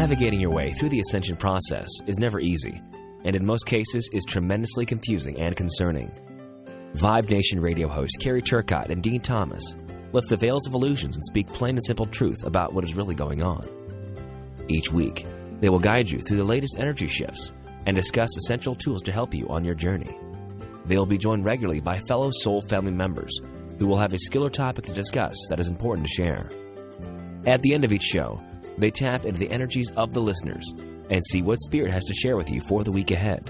Navigating your way through the ascension process is never easy, and in most cases is tremendously confusing and concerning. Vibe Nation radio hosts Carrie Turcott and Dean Thomas lift the veils of illusions and speak plain and simple truth about what is really going on. Each week, they will guide you through the latest energy shifts and discuss essential tools to help you on your journey. They will be joined regularly by fellow soul family members who will have a skill or topic to discuss that is important to share. At the end of each show, they tap into the energies of the listeners and see what Spirit has to share with you for the week ahead.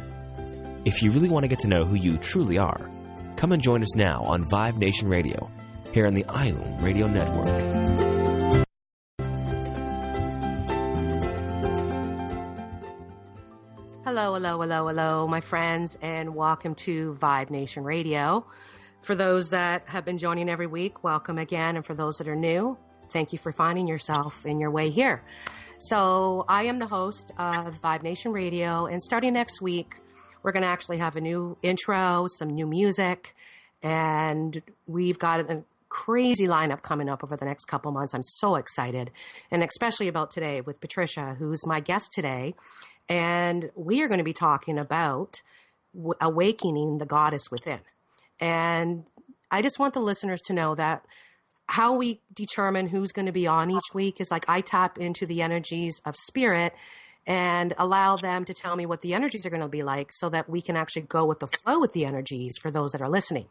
If you really want to get to know who you truly are, come and join us now on Vibe Nation Radio, here on the IUM Radio Network. Hello, my friends, and welcome to Vibe Nation Radio. For those that have been joining every week, welcome again. And for those that are new, thank you for finding yourself in your way here. So I am the host of Vibe Nation Radio, and starting next week, we're going to actually have a new intro, some new music, and we've got a crazy lineup coming up over the next couple months. I'm so excited, and especially about today with Patricia, who's my guest today, and we are going to be talking about awakening the goddess within. And I just want the listeners to know that how we determine who's going to be on each week is like I tap into the energies of spirit and allow them to tell me what the energies are going to be like so that we can actually go with the flow with the energies for those that are listening.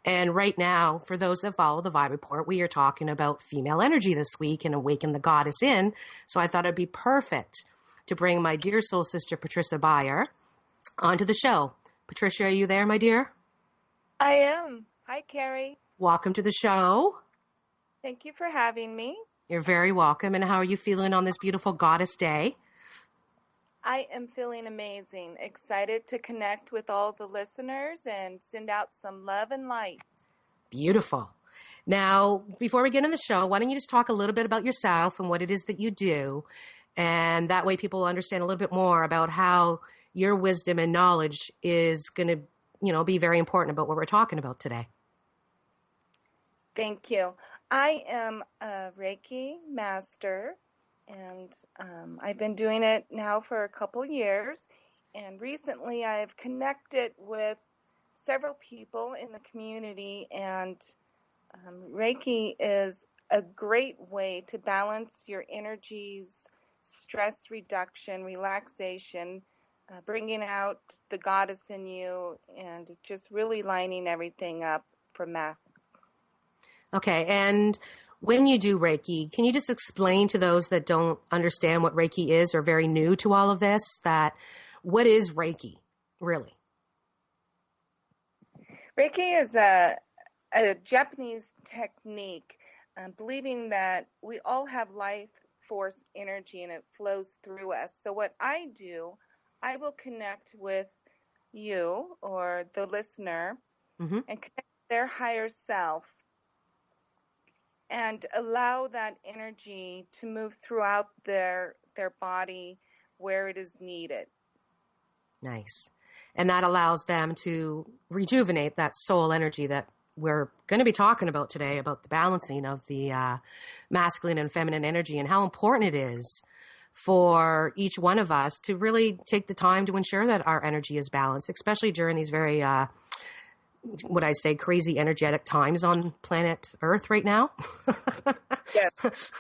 And right now, for those that follow the Vibe Report, we are talking about female energy this week and awaken the goddess in. So I thought it'd be perfect to bring my dear soul sister, Patricia Beyer, onto the show. Patricia, are you there, my dear? I am. Hi, Carrie. Welcome to the show. Thank you for having me. You're very welcome. And how are you feeling on this beautiful goddess day? I am feeling amazing. Excited to connect with all the listeners and send out some love and light. Beautiful. Now, before we get in the show, why don't you just talk a little bit about yourself and what it is that you do? And that way people will understand a little bit more about how your wisdom and knowledge is going to, be very important about what we're talking about today. Thank you. I am a Reiki master, and I've been doing it now for a couple years. And recently I've connected with several people in the community, and Reiki is a great way to balance your energies, stress reduction, relaxation, bringing out the goddess in you, and just really lining everything up for math. Okay, and when you do Reiki, can you just explain to those that don't understand what Reiki is or very new to all of this, that what is Reiki, really? Reiki is a Japanese technique, believing that we all have life force energy and it flows through us. So what I do, I will connect with you or the listener and connect with their higher self and allow that energy to move throughout their body where it is needed. Nice. And that allows them to rejuvenate that soul energy that we're going to be talking about today, about the balancing of the masculine and feminine energy and how important it is for each one of us to really take the time to ensure that our energy is balanced, especially during these very crazy energetic times on planet Earth right now. Yes.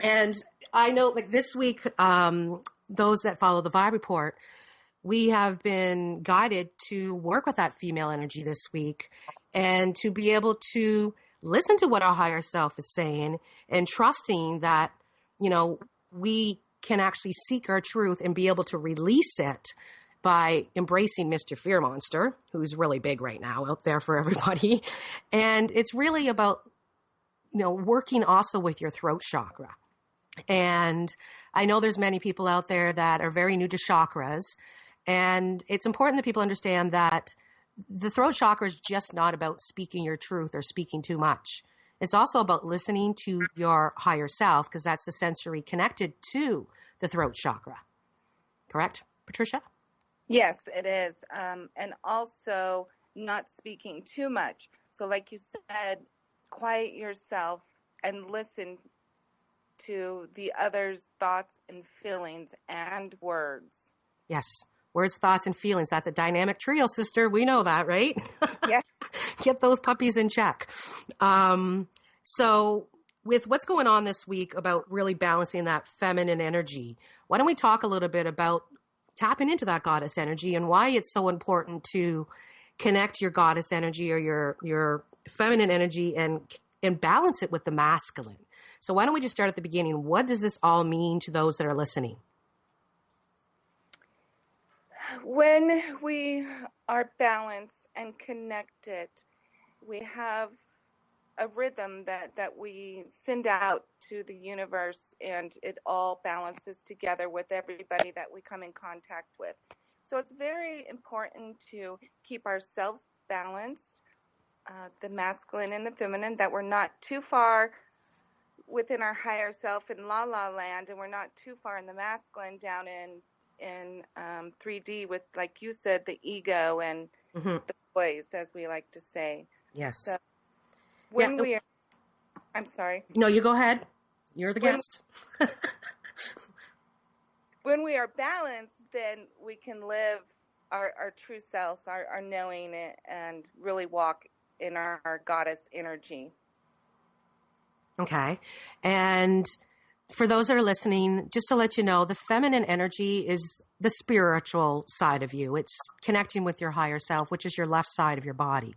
And I know, like this week, those that follow the Vibe Report, we have been guided to work with that female energy this week and to be able to listen to what our higher self is saying and trusting that, we can actually seek our truth and be able to release it by embracing Mr. Fear Monster, who's really big right now out there for everybody. And it's really about, working also with your throat chakra. And I know there's many people out there that are very new to chakras. And it's important that people understand that the throat chakra is just not about speaking your truth or speaking too much. It's also about listening to your higher self, because that's the sensory connected to the throat chakra. Correct, Patricia? Yes, it is. And also not speaking too much. So like you said, quiet yourself and listen to the other's thoughts and feelings and words. Yes. Words, thoughts, and feelings. That's a dynamic trio, sister. We know that, right? Yeah. Get those puppies in check. So with what's going on this week about really balancing that feminine energy, why don't we talk a little bit about tapping into that goddess energy and why it's so important to connect your goddess energy or your feminine energy and balance it with the masculine. So why don't we just start at the beginning? What does this all mean to those that are listening? When we are balanced and connected, we have a rhythm that we send out to the universe, and it all balances together with everybody that we come in contact with. So it's very important to keep ourselves balanced, the masculine and the feminine, that we're not too far within our higher self in la la land, and we're not too far in the masculine down in 3D with, like you said, the ego and the boys, as we like to say. Yes. So when we are, I'm sorry. No, you go ahead. You're the guest. When we are balanced, then we can live our true selves, our knowing it, and really walk in our goddess energy. Okay. And for those that are listening, just to let you know, the feminine energy is the spiritual side of you. It's connecting with your higher self, which is your left side of your body.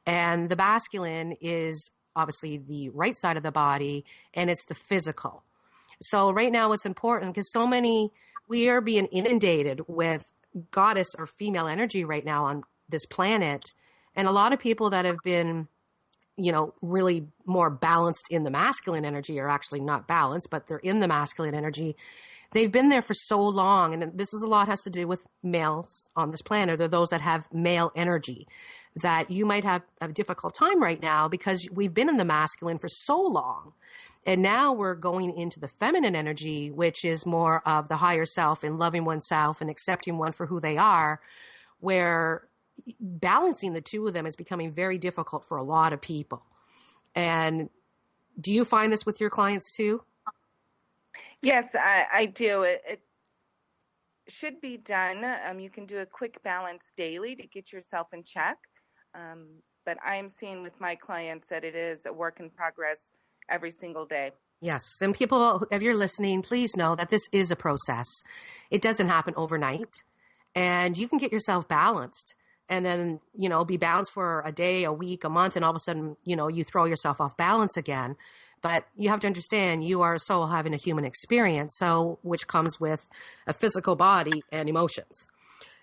And the masculine is obviously the right side of the body, and it's the physical. So right now it's important because we are being inundated with goddess or female energy right now on this planet. And a lot of people that have been, really more balanced in the masculine energy are actually not balanced, but they're in the masculine energy. They've been there for so long. And this is a lot has to do with males on this planet. They're those that have male energy, that you might have a difficult time right now because we've been in the masculine for so long. And now we're going into the feminine energy, which is more of the higher self and loving oneself and accepting one for who they are, where balancing the two of them is becoming very difficult for a lot of people. And do you find this with your clients too? Yes, I do. It should be done. You can do a quick balance daily to get yourself in check. But I'm seeing with my clients that it is a work in progress every single day. Yes. And people, if you're listening, please know that this is a process. It doesn't happen overnight. And you can get yourself balanced and then, be balanced for a day, a week, a month, and all of a sudden, you throw yourself off balance again. But you have to understand you are a soul having a human experience, so which comes with a physical body and emotions.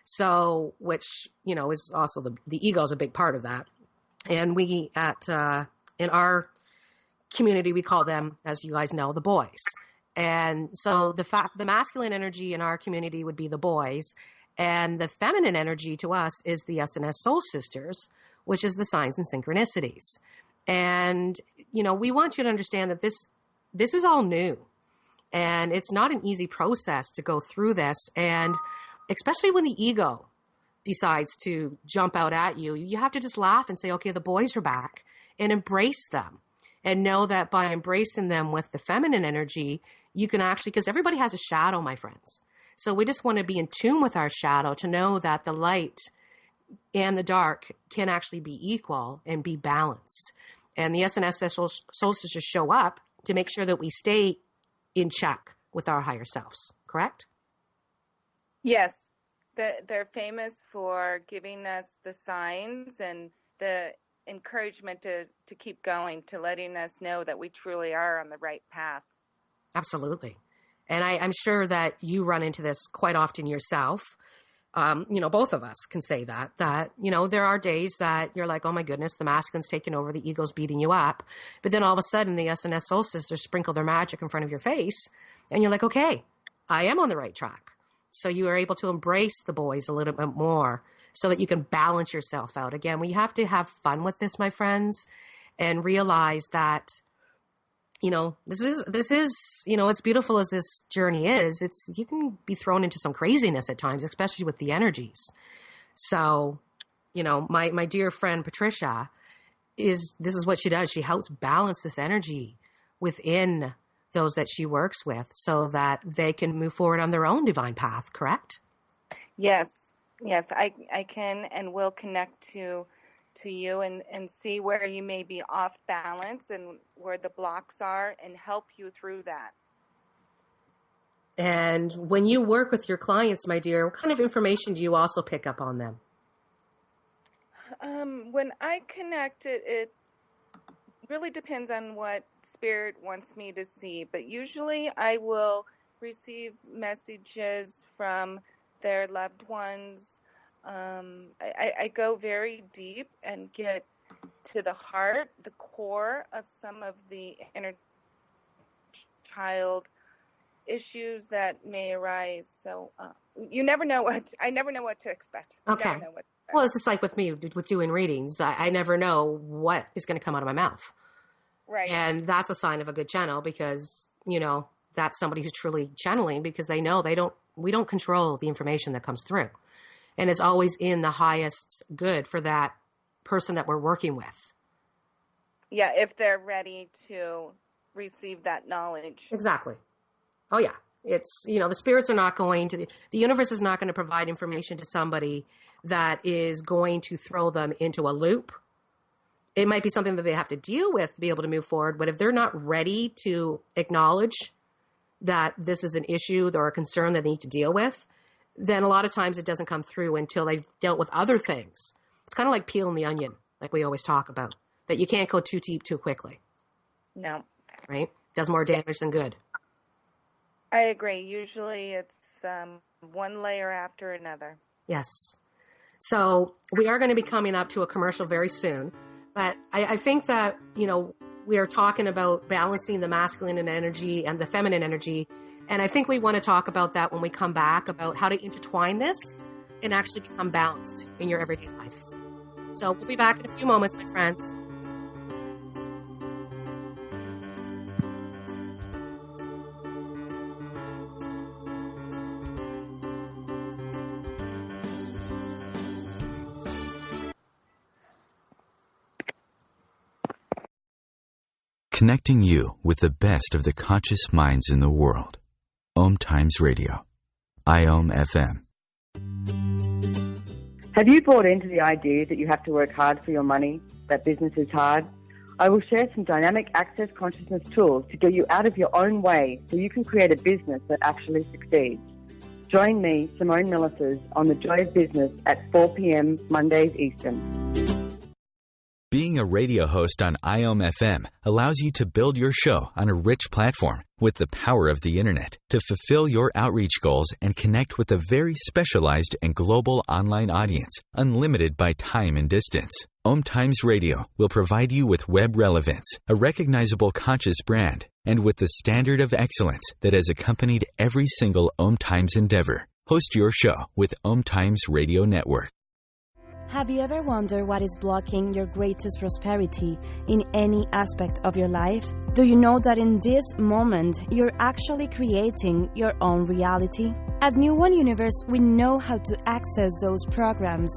So, which, is also the ego is a big part of that. And we in our community, we call them, as you guys know, the boys. And so the masculine energy in our community would be the boys. And the feminine energy to us is the SNS Soul Sisters, which is the signs and synchronicities. And, we want you to understand that this is all new. And it's not an easy process to go through this. And especially when the ego decides to jump out at you, you have to just laugh and say, okay, the boys are back, and embrace them. And know that by embracing them with the feminine energy, you can actually, because everybody has a shadow, my friends. So we just want to be in tune with our shadow to know that the light and the dark can actually be equal and be balanced. And the SNS Soul Sisters show up to make sure that we stay in check with our higher selves, correct? Yes. They're famous for giving us the signs and the encouragement to keep going, to letting us know that we truly are on the right path. Absolutely. And I'm sure that you run into this quite often yourself. Both of us can say that, there are days that you're like, oh my goodness, the masculine's taking over, the ego's beating you up. But then all of a sudden the SNS Soul Sisters sprinkle their magic in front of your face. And you're like, okay, I am on the right track. So you are able to embrace the boys a little bit more so that you can balance yourself out. Again, we have to have fun with this, my friends, and realize that, this is, as beautiful as this journey is, you can be thrown into some craziness at times, especially with the energies. So, my dear friend Patricia this is what she does. She helps balance this energy within those that she works with so that they can move forward on their own divine path, correct? Yes, I can and will connect to you and see where you may be off balance and where the blocks are and help you through that. And when you work with your clients, my dear, what kind of information do you also pick up on them? When I connect it really depends on what spirit wants me to see, but usually I will receive messages from their loved ones. I go very deep and get to the heart, the core of some of the inner child issues that may arise. So I never know what to expect. Okay. Never know what to expect. Well, it's just like with me, with doing readings. I never know what is going to come out of my mouth. Right. And that's a sign of a good channel because, that's somebody who's truly channeling because they know we don't control the information that comes through. And it's always in the highest good for that person that we're working with. Yeah, if they're ready to receive that knowledge. Exactly. Oh, yeah. It's, the spirits are not going to, the universe is not going to provide information to somebody that is going to throw them into a loop. It might be something that they have to deal with to be able to move forward, but if they're not ready to acknowledge that this is an issue or a concern that they need to deal with, then a lot of times it doesn't come through until they've dealt with other things. It's kind of like peeling the onion, like we always talk about, that you can't go too deep too quickly. No. Right? Does more damage than good. I agree. Usually it's one layer after another. Yes. So we are going to be coming up to a commercial very soon, but I think that, we are talking about balancing the masculine energy and the feminine energy. And I think we want to talk about that when we come back, about how to intertwine this and actually become balanced in your everyday life. So we'll be back in a few moments, my friends. Connecting you with the best of the conscious minds in the world. OMTimes Radio. FM. Have you bought into the idea that you have to work hard for your money, that business is hard? I will share some dynamic access consciousness tools to get you out of your own way so you can create a business that actually succeeds. Join me, Simone Millisers, on The Joy of Business at 4 p.m. Mondays Eastern. Being a radio host on FM allows you to build your show on a rich platform with the power of the internet to fulfill your outreach goals and connect with a very specialized and global online audience, unlimited by time and distance. OMTimes Radio will provide you with web relevance, a recognizable conscious brand, and with the standard of excellence that has accompanied every single OMTimes endeavor. Host your show with OMTimes Radio Network. Have you ever wondered what is blocking your greatest prosperity in any aspect of your life? Do you know that in this moment, you're actually creating your own reality? At New One Universe, we know how to access those programs,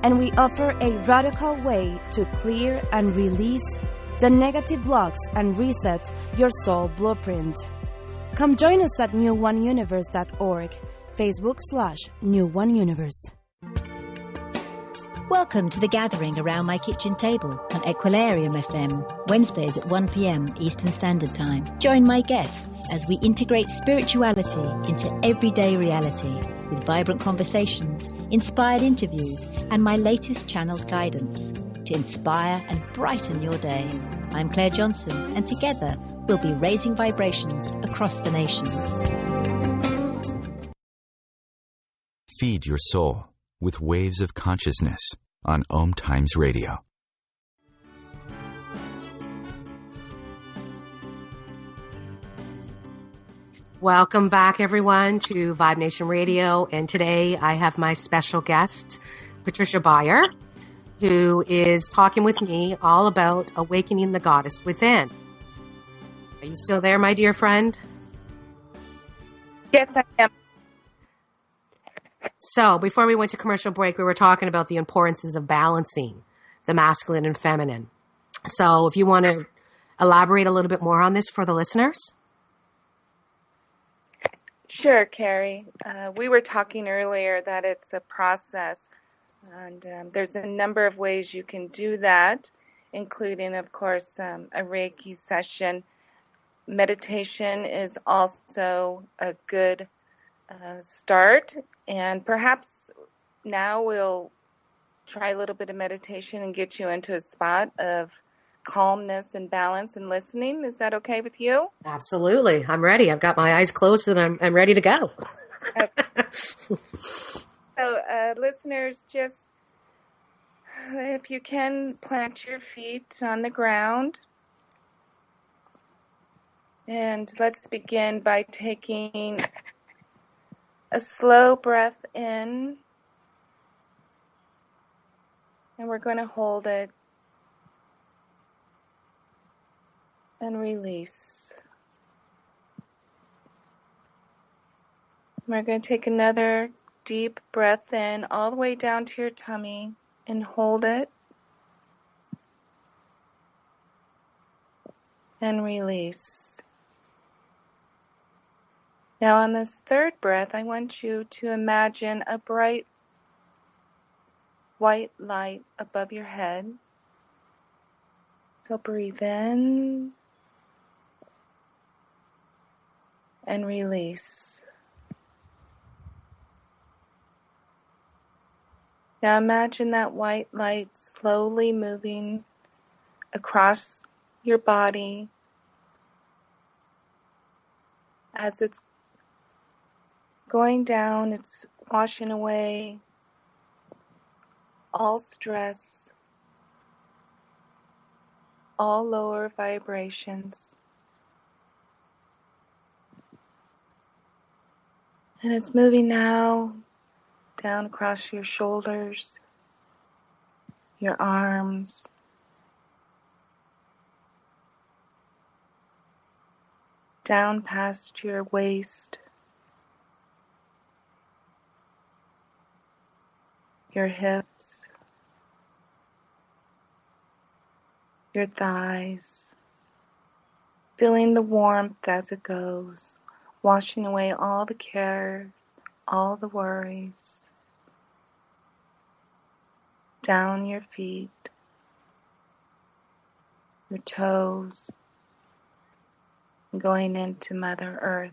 and we offer a radical way to clear and release the negative blocks and reset your soul blueprint. Come join us at newoneuniverse.org, Facebook/New One Universe. Welcome to The Gathering Around My Kitchen Table on Equilarium FM, Wednesdays at 1 p.m. Eastern Standard Time. Join my guests as we integrate spirituality into everyday reality with vibrant conversations, inspired interviews, and my latest channeled guidance to inspire and brighten your day. I'm Claire Johnson, and together we'll be raising vibrations across the nations. Feed your soul with waves of consciousness on OMTimes Radio. Welcome back, everyone, to Vibe Nation Radio. And today I have my special guest, Patricia Beyer, who is talking with me all about awakening the goddess within. Are you still there, my dear friend? Yes, I am. So before we went to commercial break, we were talking about the importance of balancing the masculine and feminine. So if you want to elaborate a little bit more on this for the listeners. Sure, Carrie. We were talking earlier that it's a process, and there's a number of ways you can do that, including, of course, a Reiki session. Meditation is also a good start, and perhaps now we'll try a little bit of meditation and get you into a spot of calmness and balance and listening. Is that okay with you? Absolutely. I'm ready. I've got my eyes closed and I'm ready to go. Okay. So, listeners, just if you can, plant your feet on the ground. And let's begin by taking a slow breath in. And we're going to hold it and release. We're going to take another deep breath in all the way down to your tummy and hold it and release. Now on this third breath, I want you to imagine a bright white light above your head. So breathe in and release. Now imagine that white light slowly moving across your body as it's going down. It's washing away all stress, all lower vibrations. And it's moving now down across your shoulders, your arms, down past your waist, your hips, your thighs, feeling the warmth as it goes, washing away all the cares, all the worries, down your feet, your toes, going into Mother Earth.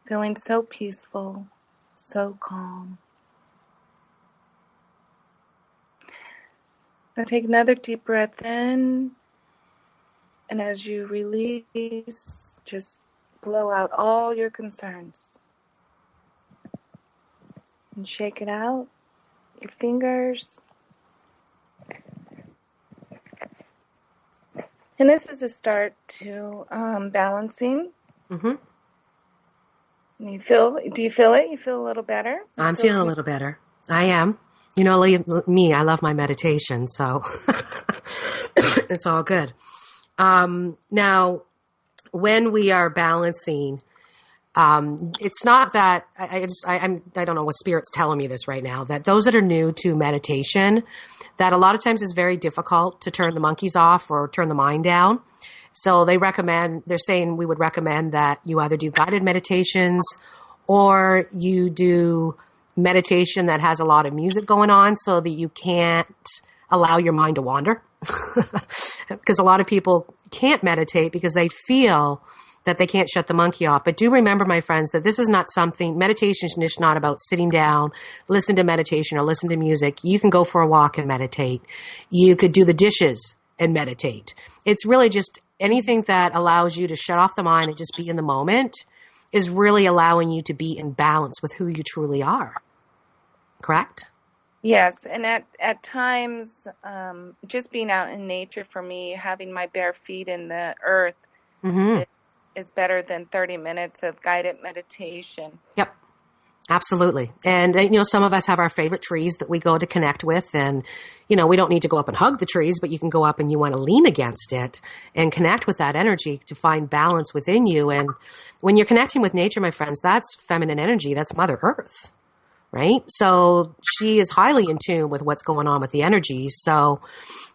Feeling so peaceful, so calm. Now take another deep breath in, and as you release, just blow out all your concerns. And shake it out, your fingers. And this is a start to balancing. Mm-hmm. Do you feel it? You feel a little better? I'm feeling a little better. I am. You know, me, I love my meditation, so it's all good. Now, when we are balancing, it's not that I don't know what Spirit's telling me this right now, that those that are new to meditation, that a lot of times it's very difficult to turn the monkeys off or turn the mind down. So they're saying we would recommend that you either do guided meditations or you do meditation that has a lot of music going on so that you can't allow your mind to wander. Because a lot of people can't meditate because they feel that they can't shut the monkey off. But do remember, my friends, that this is not something, meditation is not about sitting down, listen to meditation or listen to music. You can go for a walk and meditate. You could do the dishes and meditate. It's really just anything that allows you to shut off the mind and just be in the moment is really allowing you to be in balance with who you truly are. Correct? Yes, and at times, just being out in nature for me, having my bare feet in the earth is better than 30 minutes of guided meditation. Yep. Absolutely. And, some of us have our favorite trees that we go to connect with. And, we don't need to go up and hug the trees, but you can go up and you want to lean against it and connect with that energy to find balance within you. And when you're connecting with nature, my friends, that's feminine energy. That's Mother Earth, right? So she is highly in tune with what's going on with the energies. So,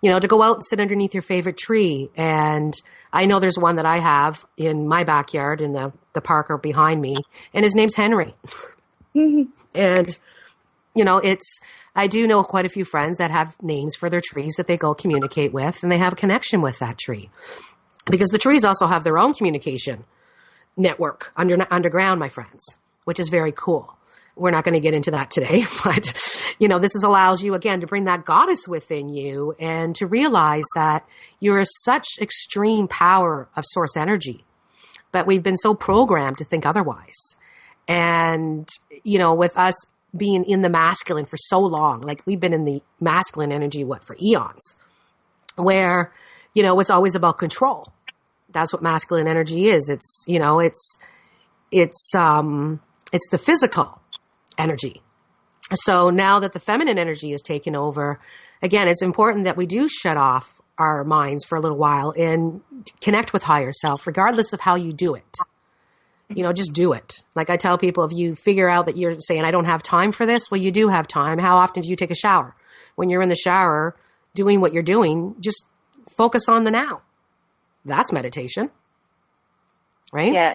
to go out and sit underneath your favorite tree. And I know there's one that I have in my backyard in the park or behind me, and his name's Henry. And, I do know quite a few friends that have names for their trees that they go communicate with, and they have a connection with that tree. Because the trees also have their own communication network underground, my friends, which is very cool. We're not going to get into that today, but, this allows you, again, to bring that goddess within you and to realize that you're such extreme power of source energy, but we've been so programmed to think otherwise. And, with us being in the masculine for so long, like we've been in the masculine energy, for eons, where, it's always about control. That's what masculine energy is. It's, it's the physical energy. So now that the feminine energy is taken over, again, it's important that we do shut off our minds for a little while and connect with higher self, regardless of how you do it. Just do it. Like I tell people, if you figure out that you're saying, I don't have time for this, well, you do have time. How often do you take a shower? When you're in the shower doing what you're doing, just focus on the now. That's meditation, right? Yeah.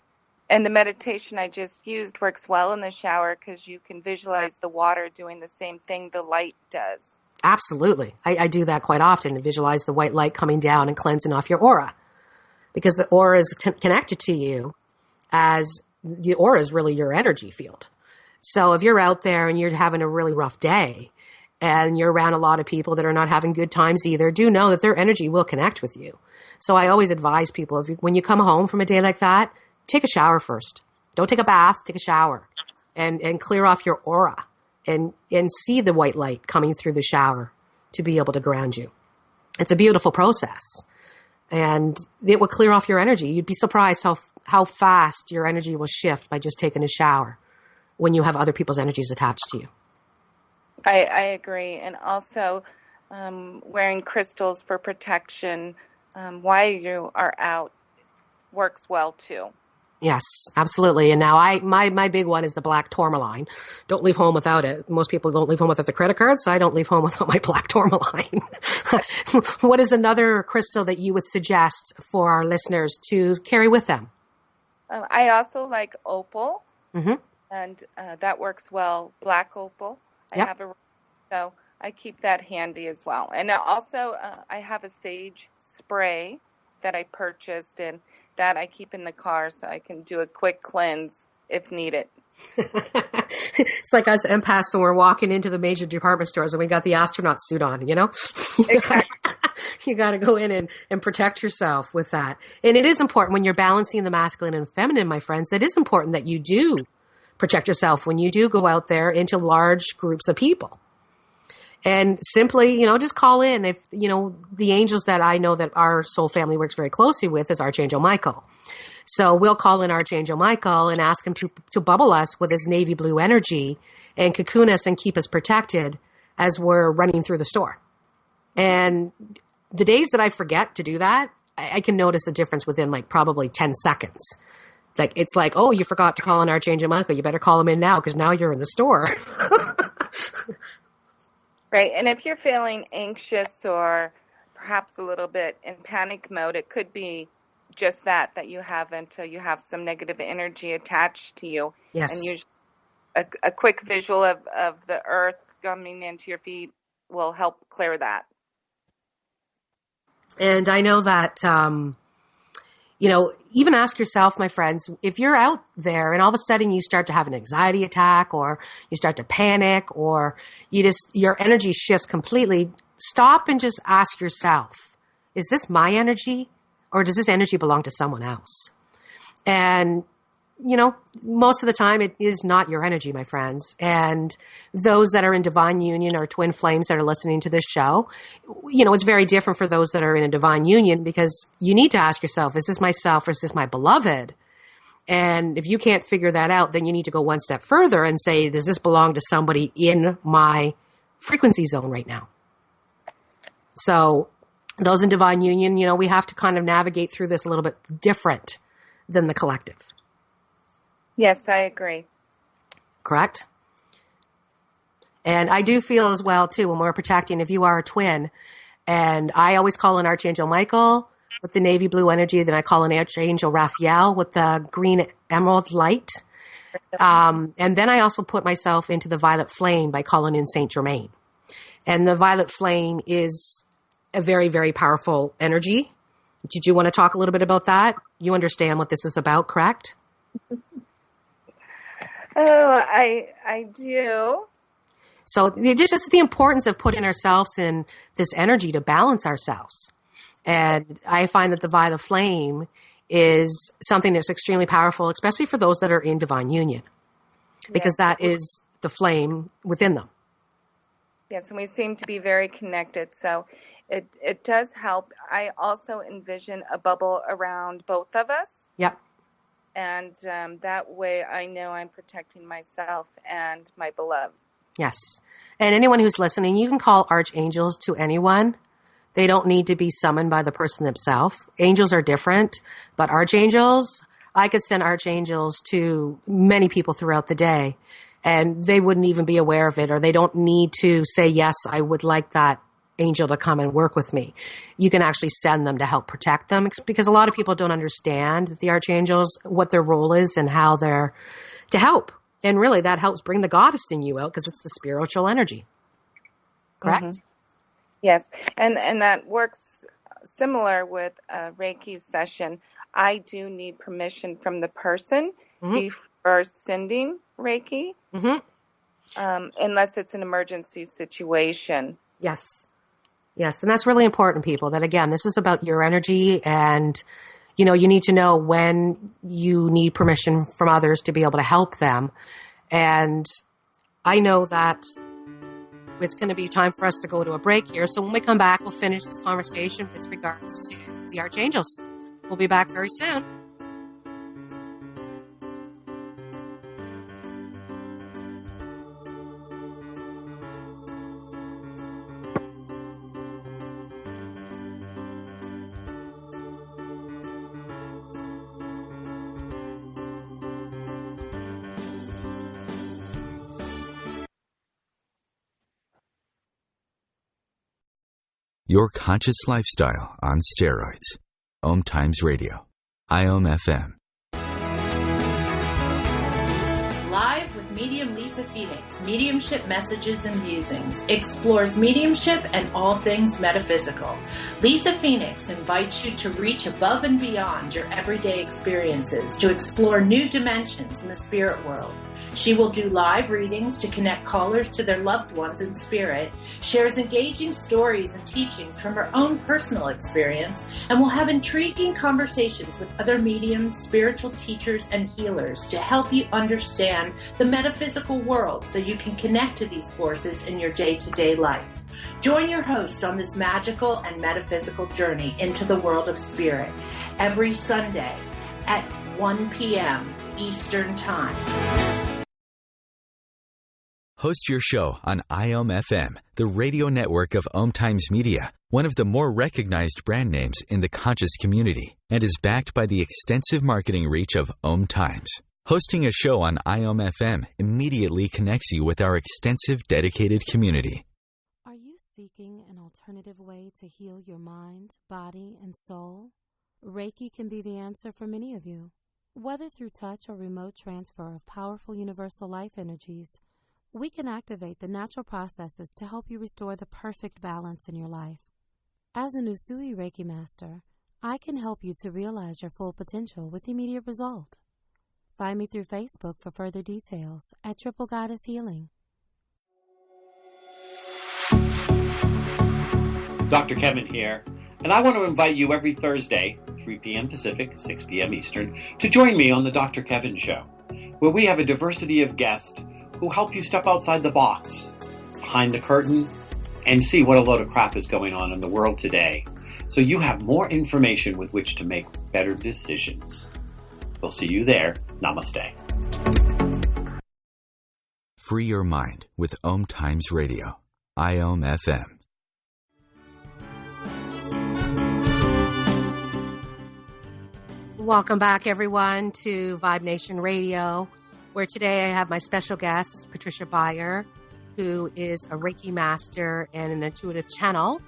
And the meditation I just used works well in the shower because you can visualize the water doing the same thing the light does. Absolutely. I do that quite often, and visualize the white light coming down and cleansing off your aura, because the aura is connected to you, as the aura is really your energy field. So if you're out there and you're having a really rough day and you're around a lot of people that are not having good times either, do know that their energy will connect with you. So I always advise people, when you come home from a day like that, take a shower first. Don't take a bath, take a shower and clear off your aura and see the white light coming through the shower to be able to ground you. It's a beautiful process, and it will clear off your energy. You'd be surprised how fast your energy will shift by just taking a shower when you have other people's energies attached to you. I agree. And also wearing crystals for protection while you are out works well too. Yes, absolutely. And now my big one is the black tourmaline. Don't leave home without it. Most people don't leave home without the credit card, so I don't leave home without my black tourmaline. What is another crystal that you would suggest for our listeners to carry with them? I also like opal, mm-hmm. and that works well. Black opal. Yep. So I keep that handy as well. And also I have a sage spray that I purchased, and that I keep in the car so I can do a quick cleanse if needed. It's like us empaths when we're walking into the major department stores and we got the astronaut suit on, Exactly. You got to go in and protect yourself with that. And it is important when you're balancing the masculine and feminine, my friends, it is important that you do protect yourself when you do go out there into large groups of people. And simply, just call in. If, the angels that I know that our soul family works very closely with is Archangel Michael. So we'll call in Archangel Michael and ask him to bubble us with his navy blue energy and cocoon us and keep us protected as we're running through the store. And the days that I forget to do that, I can notice a difference within probably 10 seconds. It's like, oh, you forgot to call in Archangel Michael. You better call him in now because now you're in the store. Right. And if you're feeling anxious or perhaps a little bit in panic mode, it could be just that you have some negative energy attached to you. Yes. And usually a quick visual of the earth coming into your feet will help clear that. And I know that, even ask yourself, my friends, if you're out there and all of a sudden you start to have an anxiety attack or you start to panic or your energy shifts completely, stop and just ask yourself, is this my energy or does this energy belong to someone else? And, most of the time it is not your energy, my friends. And those that are in divine union or twin flames that are listening to this show, it's very different for those that are in a divine union because you need to ask yourself, is this myself or is this my beloved? And if you can't figure that out, then you need to go one step further and say, does this belong to somebody in my frequency zone right now? So those in divine union, we have to kind of navigate through this a little bit different than the collective. Yes, I agree. Correct? And I do feel as well, too, when we're protecting, if you are a twin, and I always call in Archangel Michael with the navy blue energy, then I call in Archangel Raphael with the green emerald light. And then I also put myself into the violet flame by calling in Saint Germain. And the violet flame is a very, very powerful energy. Did you want to talk a little bit about that? You understand what this is about, correct? Oh, I do. So it's just the importance of putting ourselves in this energy to balance ourselves. And I find that the violet flame is something that's extremely powerful, especially for those that are in divine union, because that is the flame within them. Yes, and we seem to be very connected. So it does help. I also envision a bubble around both of us. Yep. And that way I know I'm protecting myself and my beloved. Yes. And anyone who's listening, you can call archangels to anyone. They don't need to be summoned by the person themselves. Angels are different, but archangels, I could send archangels to many people throughout the day, and they wouldn't even be aware of it, or they don't need to say, yes, I would like that angel to come and work with me. You can actually send them to help protect them, because a lot of people don't understand the archangels, what their role is and how they're to help. And really that helps bring the goddess in you out, because it's the spiritual energy. Correct? Mm-hmm. Yes. And that works similar with a Reiki session. I do need permission from the person before sending Reiki, unless it's an emergency situation. Yes. Yes. And that's really important, people, that again, this is about your energy, and, you know, you need to know when you need permission from others to be able to help them. And I know that it's going to be time for us to go to a break here. So when we come back, we'll finish this conversation with regards to the archangels. We'll be back very soon. Your conscious lifestyle on steroids. OMTimes Radio. IOM-FM. Live with medium Lisa Phoenix, Mediumship Messages and Musings, explores mediumship and all things metaphysical. Lisa Phoenix invites you to reach above and beyond your everyday experiences, to explore new dimensions in the spirit world. She will do live readings to connect callers to their loved ones in spirit, shares engaging stories and teachings from her own personal experience, and will have intriguing conversations with other mediums, spiritual teachers, and healers to help you understand the metaphysical world so you can connect to these forces in your day-to-day life. Join your host on this magical and metaphysical journey into the world of spirit every Sunday at 1 p.m. Eastern Time. Host your show on IOM-FM, the radio network of OMTimes Media, one of the more recognized brand names in the conscious community, and is backed by the extensive marketing reach of OMTimes. Hosting a show on IOM-FM immediately connects you with our extensive dedicated community. Are you seeking an alternative way to heal your mind, body, and soul? Reiki can be the answer for many of you. Whether through touch or remote transfer of powerful universal life energies, we can activate the natural processes to help you restore the perfect balance in your life. As an Usui Reiki Master, I can help you to realize your full potential with immediate result. Find me through Facebook for further details at Triple Goddess Healing. Dr. Kevin here, and I want to invite you every Thursday, 3 p.m. Pacific, 6 p.m. Eastern, to join me on the Dr. Kevin Show, where we have a diversity of guests who help you step outside the box, behind the curtain, and see what a load of crap is going on in the world today, so you have more information with which to make better decisions. We'll see you there. Namaste. Free your mind with OMTimes Radio. IOM-FM. Welcome back, everyone, to Vibe Nation Radio, where today I have my special guest, Patricia Beyer, who is a Reiki master and an intuitive channel.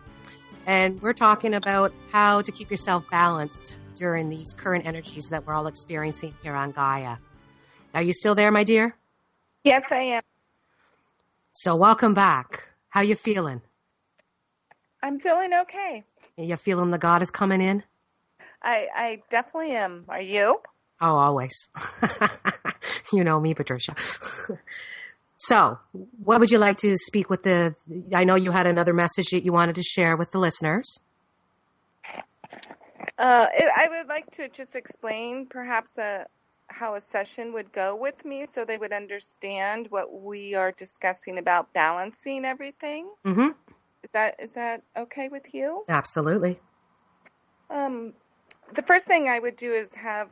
And we're talking about how to keep yourself balanced during these current energies that we're all experiencing here on Gaia. Are you still there, my dear? Yes, I am. So welcome back. How you feeling? I'm feeling okay. You feeling the goddess coming in? I definitely am. Are you? Oh, always. You know me, Patricia. So, what would you like to speak with I know you had another message that you wanted to share with the listeners. I would like to just explain perhaps how a session would go with me so they would understand what we are discussing about balancing everything. Mm-hmm. Is that okay with you? Absolutely. The first thing I would do is have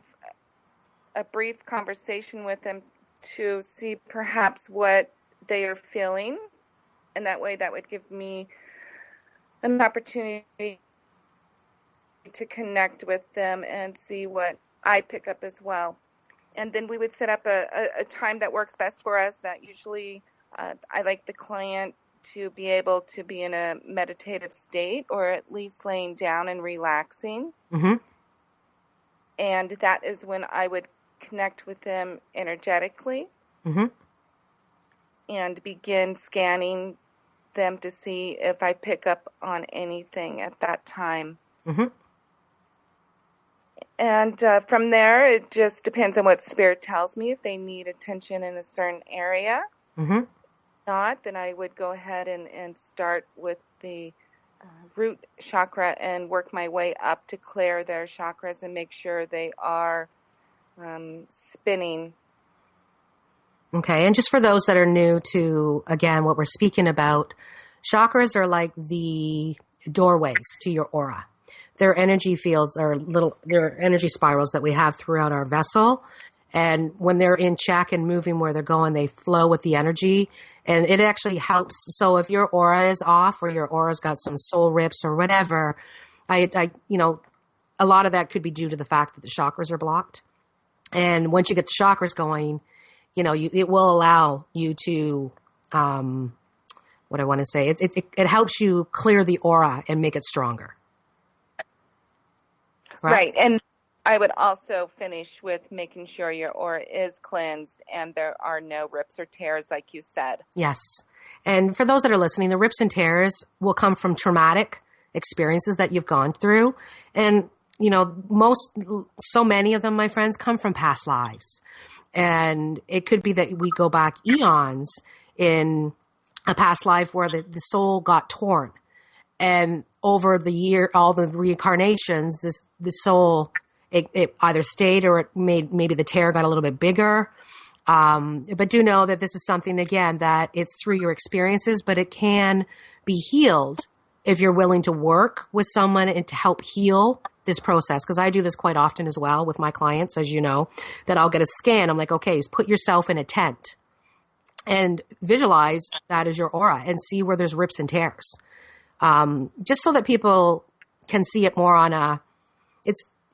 a brief conversation with them to see perhaps what they are feeling, and that way that would give me an opportunity to connect with them and see what I pick up as well. And then we would set up a time that works best for us. That usually I like the client to be able to be in a meditative state, or at least laying down and relaxing. Mm-hmm. And that is when I would connect with them energetically. Mm-hmm. And begin scanning them to see if I pick up on anything at that time. Mm-hmm. And from there, it just depends on what Spirit tells me. If they need attention in a certain area, Mm-hmm. not, then I would go ahead and start with the root chakra and work my way up to clear their chakras and make sure they are spinning. Okay, and just for those that are new to, again, what we're speaking about, chakras are like the doorways to your aura. Their energy fields are they're energy spirals that we have throughout our vessel. And when they're in check and moving where they're going, they flow with the energy. And it actually helps. So if your aura is off or your aura's got some soul rips or whatever, a lot of that could be due to the fact that the chakras are blocked. And once you get the chakras going, it will allow you to, what I want to say, it helps you clear the aura and make it stronger. Right. And I would also finish with making sure your aura is cleansed and there are no rips or tears, like you said. Yes. And for those that are listening, the rips and tears will come from traumatic experiences that you've gone through. And, so many of them, my friends, come from past lives. And it could be that we go back eons in a past life where the soul got torn. And over the year, all the reincarnations, the soul, it either stayed or maybe the tear got a little bit bigger. But do know that this is something, again, that it's through your experiences, but it can be healed if you're willing to work with someone and to help heal this process. Because I do this quite often as well with my clients, as you know, that I'll get a scan. I'm like, okay, put yourself in a tent and visualize that as your aura and see where there's rips and tears. Just so that people can see it more on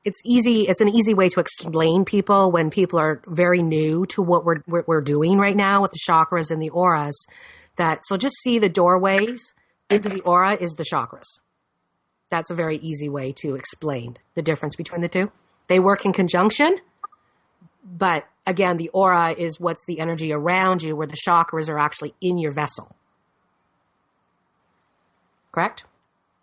it's easy. It's an easy way to explain people when people are very new to what we're doing right now with the chakras and the auras. So just see the doorways into the aura is the chakras. That's a very easy way to explain the difference between the two. They work in conjunction, but again, the aura is what's the energy around you, where the chakras are actually in your vessel. Correct?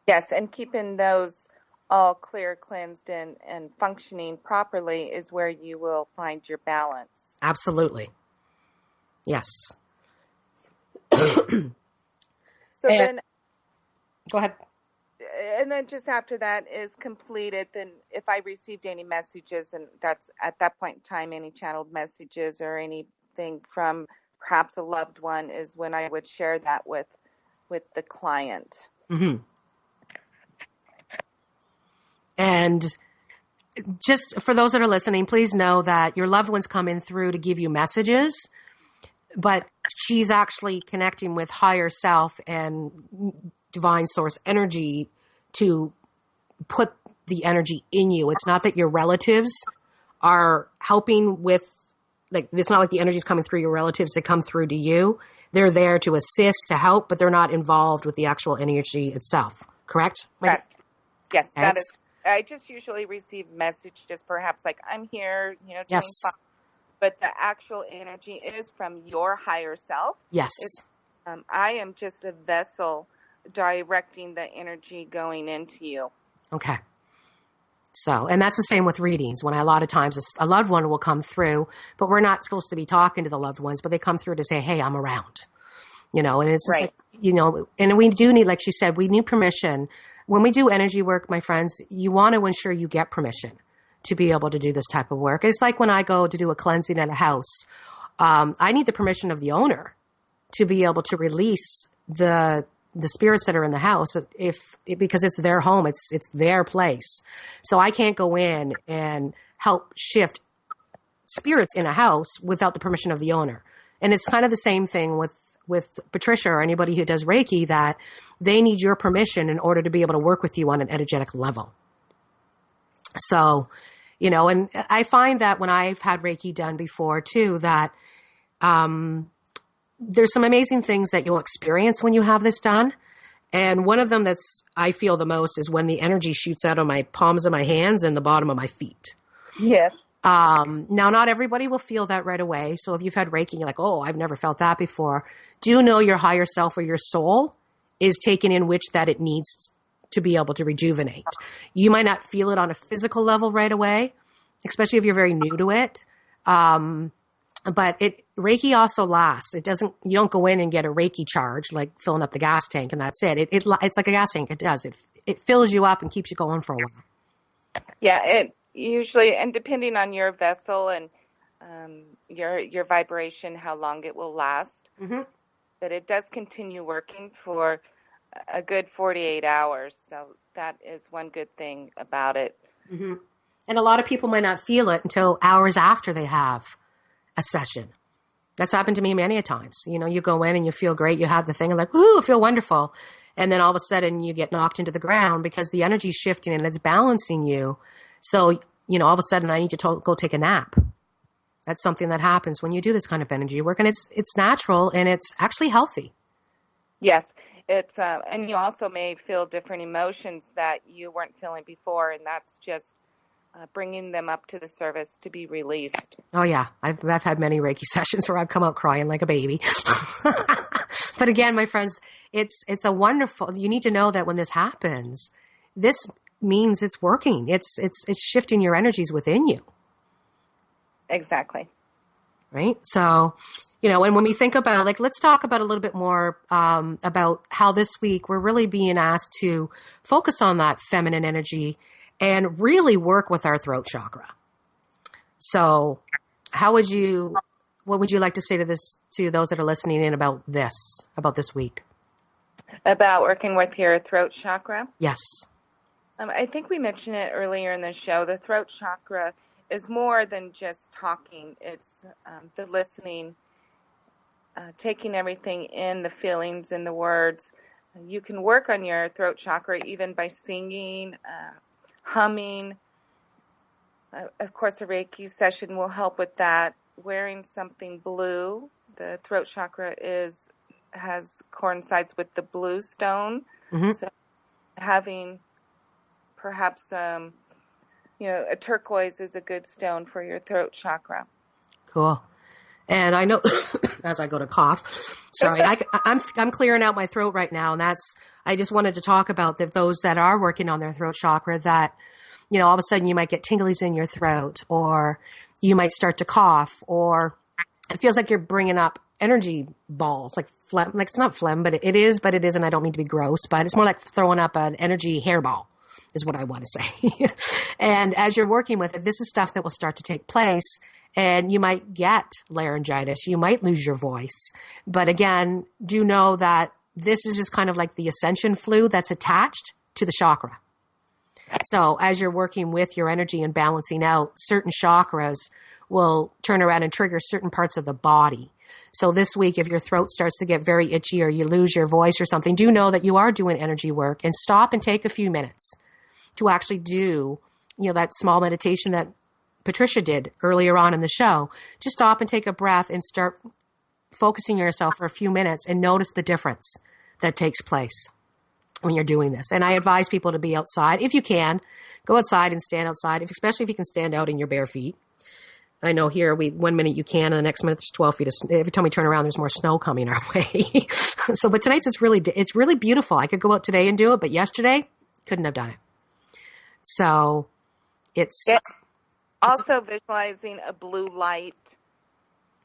Yes, and keeping those all clear, cleansed, and functioning properly is where you will find your balance. Absolutely. Yes. Then go ahead. And then just after that is completed, then if I received any messages, and that's at that point in time, any channeled messages or anything from perhaps a loved one, is when I would share that with the client. Mm-hmm. And just for those that are listening, please know that your loved one's coming through to give you messages, but she's actually connecting with higher self and divine source energy to put the energy in you. It's not that your relatives are helping with, it's not like the energy is coming through your relatives to come through to you. they're there to assist, to help, but they're not involved with the actual energy itself. Correct? Correct. Yes, Yes. that is. I just usually receive messages, perhaps like I'm here, doing Yes. fine. But the actual energy is from your higher self. Yes. I am just a vessel directing the energy going into you. Okay. So, and that's the same with readings. When a lot of times a loved one will come through, but we're not supposed to be talking to the loved ones, but they come through to say, hey, I'm around, and it's just Right. like, and we do need, like she said, we need permission. When we do energy work, my friends, you want to ensure you get permission to be able to do this type of work. It's like when I go to do a cleansing at a house, I need the permission of the owner to be able to release the spirits that are in the house, because it's their home, it's their place. So I can't go in and help shift spirits in a house without the permission of the owner. And it's kind of the same thing with Patricia or anybody who does Reiki, that they need your permission in order to be able to work with you on an energetic level. So, and I find that when I've had Reiki done before too, that there's some amazing things that you'll experience when you have this done. And one of them that's I feel the most is when the energy shoots out of my palms of my hands and the bottom of my feet. Yes. Now, not everybody will feel that right away. So if you've had Reiki and you're like, oh, I've never felt that before, do know your higher self or your soul is taking in which that it needs to be able to rejuvenate. You might not feel it on a physical level right away, especially if you're very new to it. But Reiki also lasts. You don't go in and get a Reiki charge, like filling up the gas tank and that's it. It's like a gas tank. It does. It fills you up and keeps you going for a while. Yeah, it usually, and depending on your vessel and your vibration, how long it will last. Mm-hmm. But it does continue working for a good 48 hours. So that is one good thing about it. Mm-hmm. And a lot of people might not feel it until hours after they have a session. That's happened to me many a times. You go in and you feel great. You have the thing and like, ooh, I feel wonderful. And then all of a sudden you get knocked into the ground because the energy's shifting and it's balancing you. So, all of a sudden I need to go take a nap. That's something that happens when you do this kind of energy work, and it's natural and it's actually healthy. Yes. It's, and you also may feel different emotions that you weren't feeling before. And that's just bringing them up to the service to be released. Oh yeah. I've had many Reiki sessions where I've come out crying like a baby. But again, my friends, it's a wonderful, you need to know that when this happens, this means it's working. It's shifting your energies within you. Exactly. Right. So, and when we think about, let's talk about a little bit more about how this week we're really being asked to focus on that feminine energy and really work with our throat chakra. So what would you like to say to those that are listening in about this week? About working with your throat chakra? Yes. I think we mentioned it earlier in the show. The throat chakra is more than just talking. It's the listening, taking everything in, the feelings and the words. You can work on your throat chakra even by singing, humming. Of course, a Reiki session will help with that. Wearing something blue. The throat chakra coincides with the blue stone. Mm-hmm. So having perhaps a turquoise is a good stone for your throat chakra. Cool. And I know as I go to cough, sorry, I'm clearing out my throat right now. And I just wanted to talk about those that are working on their throat chakra, that, all of a sudden you might get tinglies in your throat, or you might start to cough, or it feels like you're bringing up energy balls, like phlegm. Like it's not phlegm, but it is, but it isn't. I don't mean to be gross, but it's more like throwing up an energy hairball is what I want to say. And as you're working with it, this is stuff that will start to take place, and you might get laryngitis. You might lose your voice. But again, do know that this is just kind of like the ascension flu that's attached to the chakra. So as you're working with your energy and balancing out, certain chakras will turn around and trigger certain parts of the body. So this week, if your throat starts to get very itchy or you lose your voice or something, do know that you are doing energy work, and stop and take a few minutes to actually do, that small meditation that Patricia did earlier on in the show. Just stop and take a breath and start focusing yourself for a few minutes and notice the difference that takes place when you're doing this. And I advise people to be outside. If you can, go outside and stand outside, especially if you can stand out in your bare feet. I know here, 1 minute you can, and the next minute there's 12 feet of every time we turn around, there's more snow coming our way. But tonight's, it's really beautiful. I could go out today and do it, but yesterday, couldn't have done it. So it's also visualizing a blue light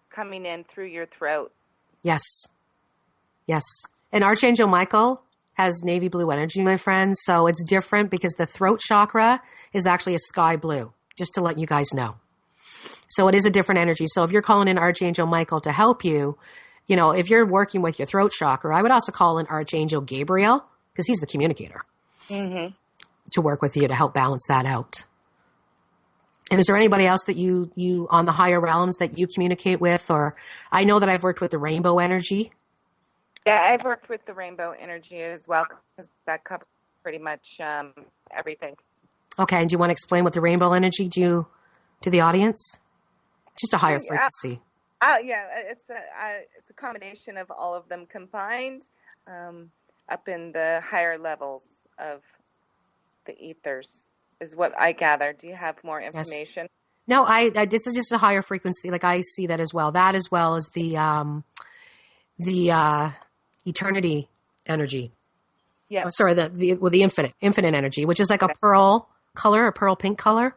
coming in through your throat. Yes. And Archangel Michael has navy blue energy, my friends. So it's different because the throat chakra is actually a sky blue, just to let you guys know. So it is a different energy. So if you're calling in Archangel Michael to help you, if you're working with your throat chakra, I would also call in Archangel Gabriel, because he's the communicator, to work with you to help balance that out. And is there anybody else that you on the higher realms that you communicate with? Or I know that I've worked with the rainbow energy. Yeah, I've worked with the rainbow energy as well, because that covers pretty much everything. Okay, and do you want to explain what the rainbow energy do to the audience? Just a higher frequency. It's a combination of all of them combined up in the higher levels of the ethers, is what I gather. Do you have more information? Yes. No, it's just a higher frequency. Like I see that as well. That as well as the eternity energy. Yeah. The infinite energy, which is like a pearl color, a pearl pink color.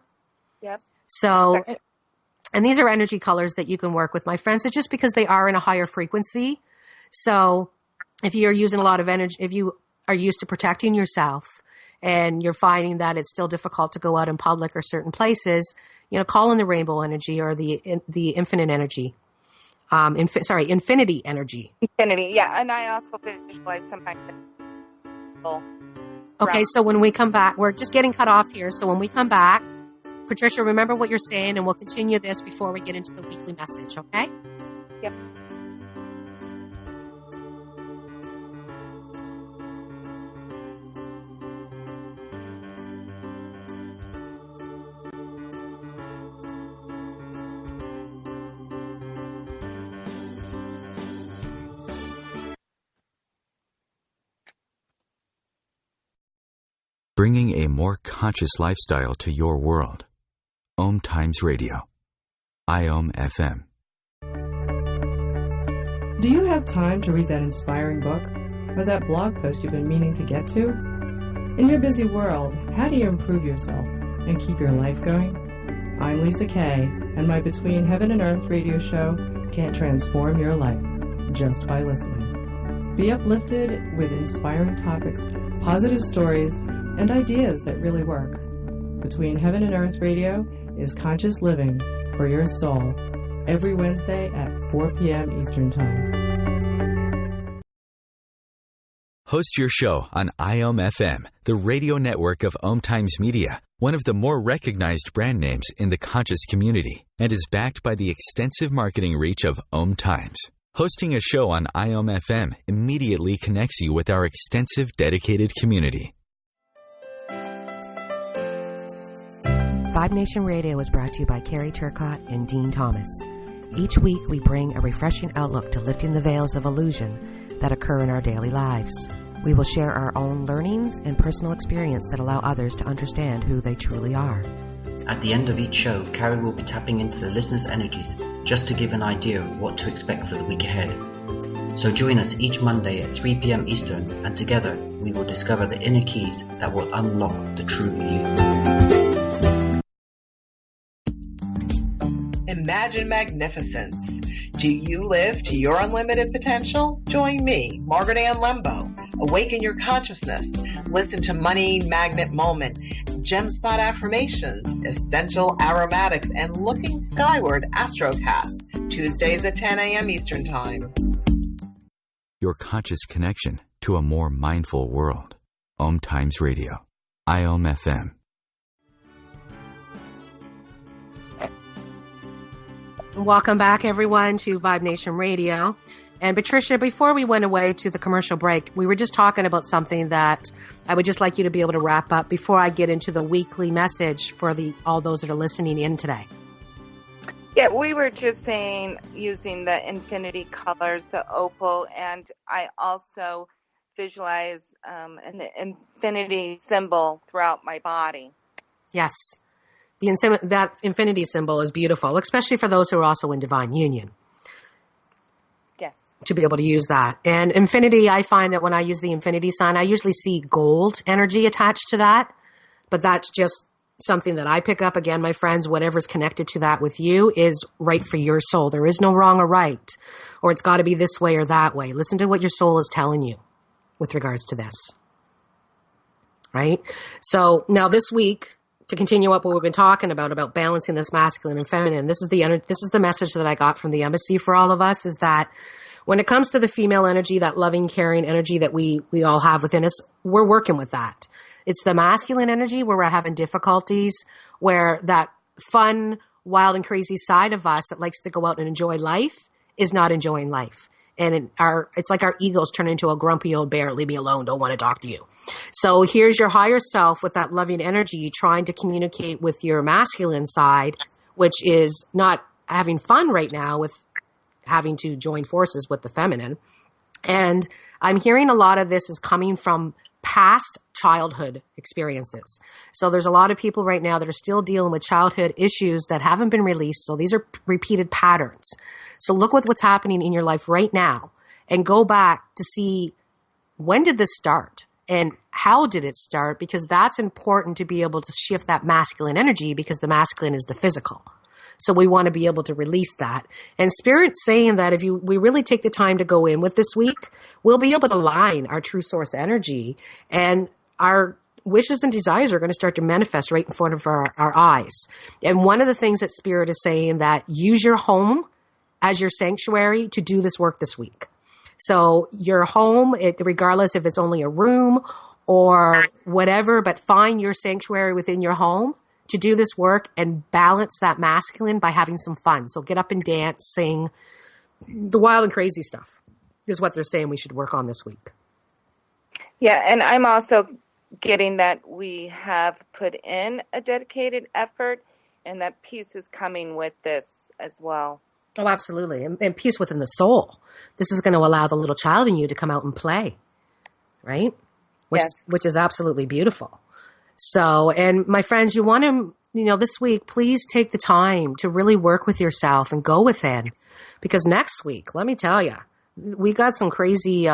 Yep. So, and these are energy colors that you can work with, my friends. It's just because they are in a higher frequency. So if you're using a lot of energy, if you are used to protecting yourself and you're finding that it's still difficult to go out in public or certain places, call in the rainbow energy or the infinite energy. Infinity energy. Infinity, yeah. And I also visualize sometimes. Okay, so when we come back, we're just getting cut off here. So when we come back, Patricia, remember what you're saying, and we'll continue this before we get into the weekly message, okay? Yep. Bringing a more conscious lifestyle to your world. OMTimes Radio. FM. Do you have time to read that inspiring book or that blog post you've been meaning to get to? In your busy world, how do you improve yourself and keep your life going? I'm Lisa Kay, and my Between Heaven and Earth radio show can transform your life just by listening. Be uplifted with inspiring topics, positive stories, and ideas that really work. Between Heaven and Earth Radio is conscious living for your soul every Wednesday at 4 p.m. Eastern Time. Host your show on FM, the radio network of OMTimes Media, one of the more recognized brand names in the conscious community, and is backed by the extensive marketing reach of OMTimes. Hosting a show on FM immediately connects you with our extensive dedicated community. Vibe Nation Radio is brought to you by Carrie Turcotte and Dean Thomas. Each week we bring a refreshing outlook to lifting the veils of illusion that occur in our daily lives. We will share our own learnings and personal experience that allow others to understand who they truly are. At the end of each show, Carrie will be tapping into the listeners' energies just to give an idea of what to expect for the week ahead. So join us each Monday at 3 p.m. Eastern, and together we will discover the inner keys that will unlock the true you. Imagine magnificence. Do you live to your unlimited potential? Join me, Margaret Ann Lembo. Awaken your consciousness. Listen to Money Magnet Moment, Gem Spot Affirmations, Essential Aromatics, and Looking Skyward Astrocast, Tuesdays at 10 a.m. Eastern Time. Your conscious connection to a more mindful world. OMTimes Radio. FM. Welcome back, everyone, to Vibe Nation Radio. And Patricia, before we went away to the commercial break, we were just talking about something that I would just like you to be able to wrap up before I get into the weekly message for all those that are listening in today. Yeah, we were just saying using the infinity colors, the opal, and I also visualize an infinity symbol throughout my body. Yes. That infinity symbol is beautiful, especially for those who are also in divine union. Yes. To be able to use that. And infinity, I find that when I use the infinity sign, I usually see gold energy attached to that. But that's just something that I pick up. Again, my friends, whatever's connected to that with you is right for your soul. There is no wrong or right, or it's got to be this way or that way. Listen to what your soul is telling you with regards to this. Right? So now this week, to continue up what we've been talking about balancing this masculine and feminine, this is the message that I got from the embassy for all of us, is that when it comes to the female energy, that loving, caring energy that we all have within us, we're working with that. It's the masculine energy where we're having difficulties, where that fun, wild, and crazy side of us that likes to go out and enjoy life is not enjoying life. And it's like our egos turn into a grumpy old bear. Leave me alone. Don't want to talk to you. So here's your higher self with that loving energy trying to communicate with your masculine side, which is not having fun right now with having to join forces with the feminine. And I'm hearing a lot of this is coming from past childhood experiences. So there's a lot of people right now that are still dealing with childhood issues that haven't been released. So these are repeated patterns. So look with what's happening in your life right now and go back to see, when did this start and how did it start? Because that's important to be able to shift that masculine energy, because the masculine is the physical. So we want to be able to release that. And Spirit's saying that if we really take the time to go in with this week, we'll be able to align our true source energy, and our wishes and desires are going to start to manifest right in front of our eyes. And one of the things that Spirit is saying, that use your home as your sanctuary to do this work this week. So your home, regardless if it's only a room or whatever, but find your sanctuary within your home to do this work and balance that masculine by having some fun. So get up and dance, sing, the wild and crazy stuff is what they're saying we should work on this week. Yeah, and I'm also getting that we have put in a dedicated effort, and that peace is coming with this as well. Oh, absolutely. And peace within the soul. This is going to allow the little child in you to come out and play, right? Which is absolutely beautiful. So, and my friends, you want to, this week, please take the time to really work with yourself and go within, because next week, let me tell you, we got some crazy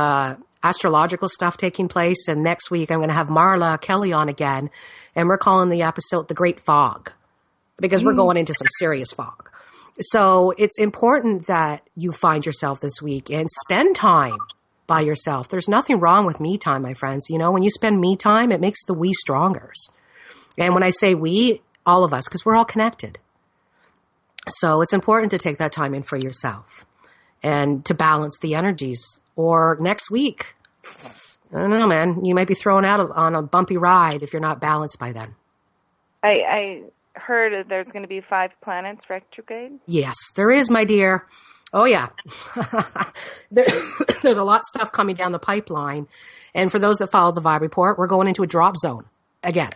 astrological stuff taking place. And next week, I'm going to have Marla Kelly on again, and we're calling the episode The Great Fog, because we're going into some serious fog. So it's important that you find yourself this week and spend time by yourself. There's nothing wrong with me time, my friends. When you spend me time, it makes the we stronger. And when I say we, all of us, because we're all connected. So it's important to take that time in for yourself and to balance the energies. Or next week, I don't know, man, you might be thrown out on a bumpy ride if you're not balanced by then. I heard there's going to be 5 planets retrograde. Yes, there is, my dear. Oh, yeah. There's a lot of stuff coming down the pipeline. And for those that follow the Vibe Report, we're going into a drop zone again.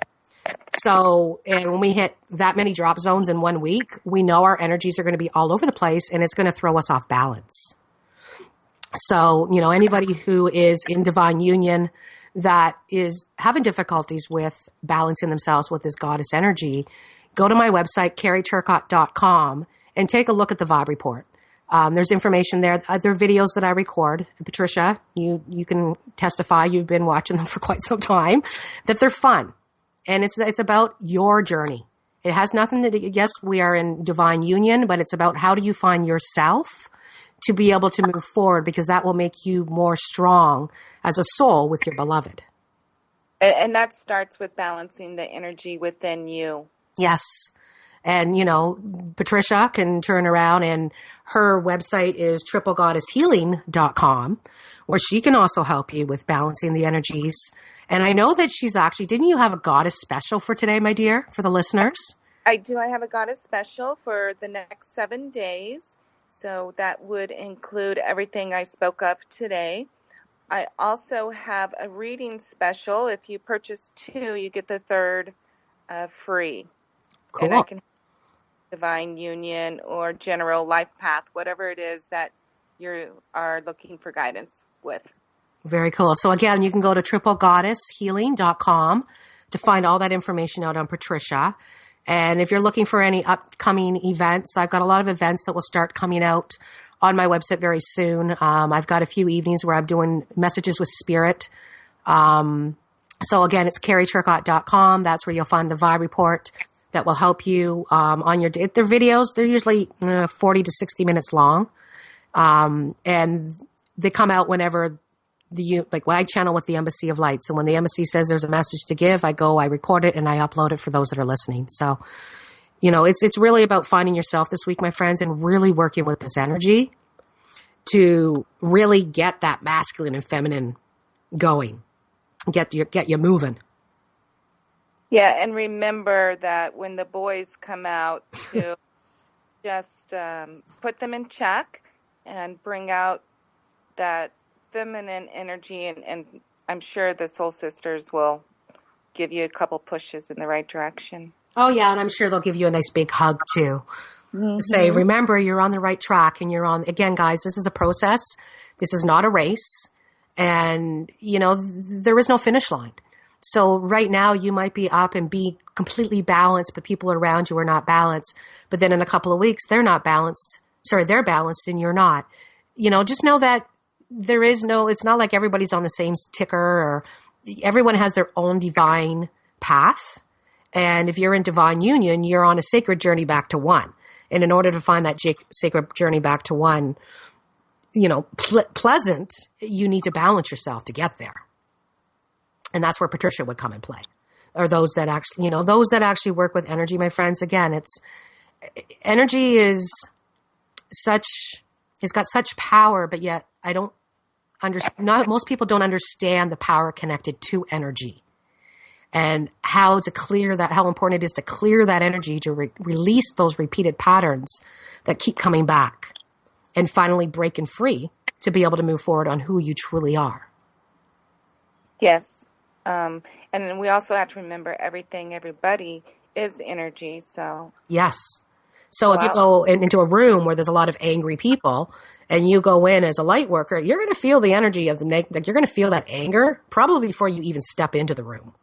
So, and when we hit that many drop zones in 1 week, we know our energies are going to be all over the place, and it's going to throw us off balance. So, anybody who is in divine union that is having difficulties with balancing themselves with this goddess energy, go to my website, carrieturcott.com, and take a look at the Vibe Report. There's information there. There are videos that I record. Patricia, you can testify. You've been watching them for quite some time. That they're fun, and it's about your journey. It has nothing to do. Yes, we are in divine union, but it's about how do you find yourself to be able to move forward, because that will make you more strong as a soul with your beloved. And that starts with balancing the energy within you. Yes. And, Patricia can turn around, and her website is triplegoddesshealing.com, where she can also help you with balancing the energies. And I know that she's actually, didn't you have a goddess special for today, my dear, for the listeners? I do. I have a goddess special for the next 7 days. So that would include everything I spoke of today. I also have a reading special. If you purchase 2, you get the 3rd free. Cool. And I can divine union or general life path, whatever it is that you are looking for guidance with. Very cool. So again, you can go to triplegoddesshealing.com to find all that information out on Patricia. And if you're looking for any upcoming events, I've got a lot of events that will start coming out on my website very soon. I've got a few evenings where I'm doing messages with spirit. So again, it's carrieturcott.com. That's where you'll find the vibe report that will help you on your day. They're videos. They're usually 40 to 60 minutes long. And they come out whenever when I channel with the Embassy of Light. So when the Embassy says there's a message to give, I record it, and I upload it for those that are listening. So, it's really about finding yourself this week, my friends, and really working with this energy to really get that masculine and feminine going, get you moving. Yeah, and remember that when the boys come out, to just put them in check and bring out that feminine energy, and I'm sure the Soul Sisters will give you a couple pushes in the right direction. Oh, yeah, and I'm sure they'll give you a nice big hug, too. To say, remember, you're on the right track, and you're on, again, guys, this is a process. This is not a race, and, there is no finish line. So right now you might be up and be completely balanced, but people around you are not balanced. But then in a couple of weeks, they're balanced and you're not. Just know that it's not like everybody's on the same ticker, or everyone has their own divine path. And if you're in divine union, you're on a sacred journey back to one. And in order to find that sacred journey back to one, pleasant, you need to balance yourself to get there. And that's where Patricia would come and play. Or those that actually work with energy, my friends. Again, energy it's got such power, but yet most people don't understand the power connected to energy and how important it is to clear that energy, to release those repeated patterns that keep coming back, and finally breaking free to be able to move forward on who you truly are. Yes. And then we also have to remember everybody is energy. So yes. So if you go into a room where there's a lot of angry people and you go in as a light worker, you're going to feel the energy of you're going to feel that anger probably before you even step into the room.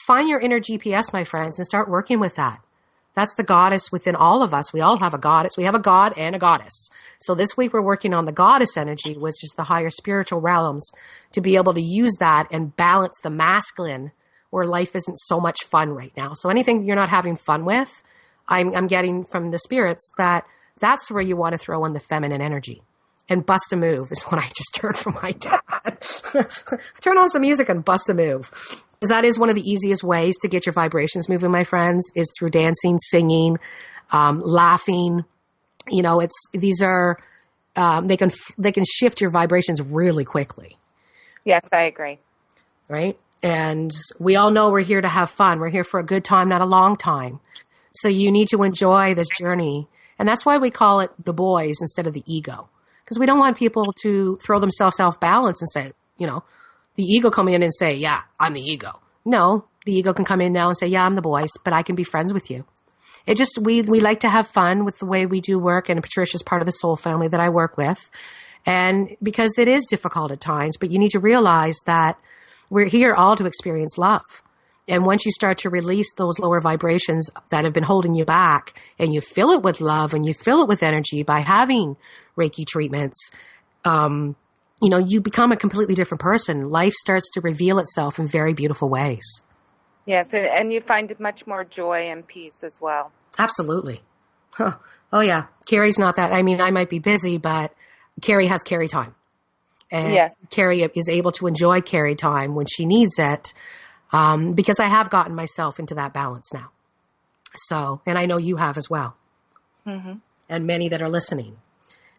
Find your inner GPS, my friends, and start working with that. That's the goddess within all of us. We all have a goddess. We have a god and a goddess. So this week we're working on the goddess energy, which is the higher spiritual realms, to be able to use that and balance the masculine where life isn't so much fun right now. So anything you're not having fun with, I'm getting from the spirits that's where you want to throw in the feminine energy. And bust a move is what I just heard from my dad. Turn on some music and bust a move. Because that is one of the easiest ways to get your vibrations moving, my friends, is through dancing, singing, laughing. They can shift your vibrations really quickly. Yes, I agree. Right? And we all know we're here to have fun. We're here for a good time, not a long time. So you need to enjoy this journey. And that's why we call it the boys instead of the ego. Because we don't want people to throw themselves off balance and say, the ego come in and say, yeah, I'm the ego. No, the ego can come in now and say, yeah, I'm the boys, but I can be friends with you. It just, we like to have fun with the way we do work, and Patricia's part of the soul family that I work with. And because it is difficult at times, but you need to realize that we're here all to experience love. And once you start to release those lower vibrations that have been holding you back, and you fill it with love and you fill it with energy by having Reiki treatments, you become a completely different person. Life starts to reveal itself in very beautiful ways. Yes, and you find much more joy and peace as well. Absolutely. Huh. Oh, yeah. Carrie's not that. I mean, I might be busy, but Carrie has Carrie time. And yes. Carrie is able to enjoy Carrie time when she needs it, because I have gotten myself into that balance now. So, and I know you have as well. Mm-hmm. And many that are listening.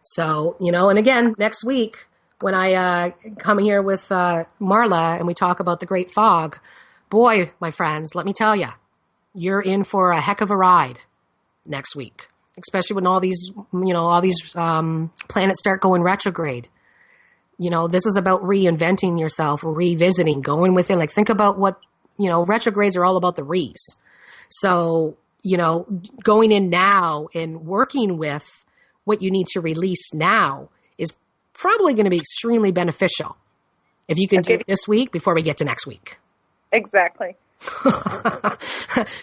So, and again, next week, when I come here with Marla and we talk about the Great Fog, boy, my friends, let me tell you, you're in for a heck of a ride next week, especially when all these planets start going retrograde. This is about reinventing yourself, revisiting, going within. Like, think about what, retrogrades are all about, the re's. So, going in now and working with what you need to release now is probably going to be extremely beneficial if you can do it this week before we get to next week. Exactly.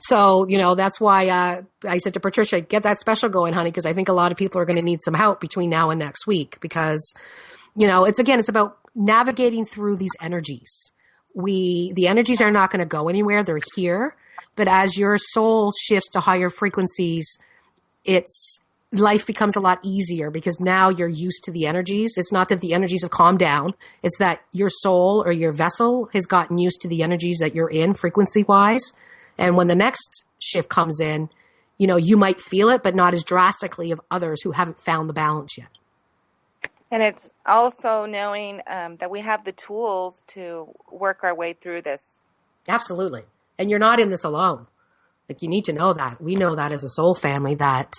So, that's why I said to Patricia, get that special going, honey, because I think a lot of people are going to need some help between now and next week because, it's about navigating through these energies. The energies are not going to go anywhere. They're here. But as your soul shifts to higher frequencies, life becomes a lot easier because now you're used to the energies. It's not that the energies have calmed down. It's that your soul or your vessel has gotten used to the energies that you're in frequency-wise. And when the next shift comes in, you might feel it, but not as drastically of others who haven't found the balance yet. And it's also knowing that we have the tools to work our way through this. Absolutely. And you're not in this alone. Like, you need to know that. We know that as a soul family that,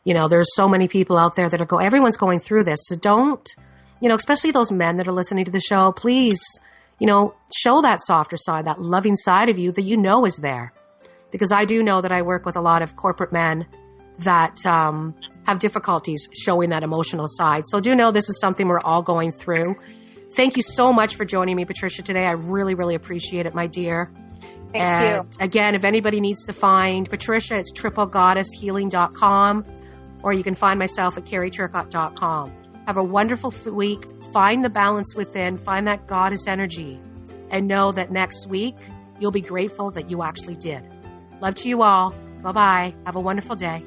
there's so many people out there that everyone's going through this. So don't, especially those men that are listening to the show, please, show that softer side, that loving side of you that is there. Because I do know that I work with a lot of corporate men that have difficulties showing that emotional side. So do know this is something we're all going through. Thank you so much for joining me, Patricia, today. I really, really appreciate it, my dear. Thank you. Again, if anybody needs to find Patricia, it's triplegoddesshealing.com, or you can find myself at carrieturcott.com. Have a wonderful week. Find the balance within. Find that goddess energy. And know that next week, you'll be grateful that you actually did. Love to you all. Bye-bye. Have a wonderful day.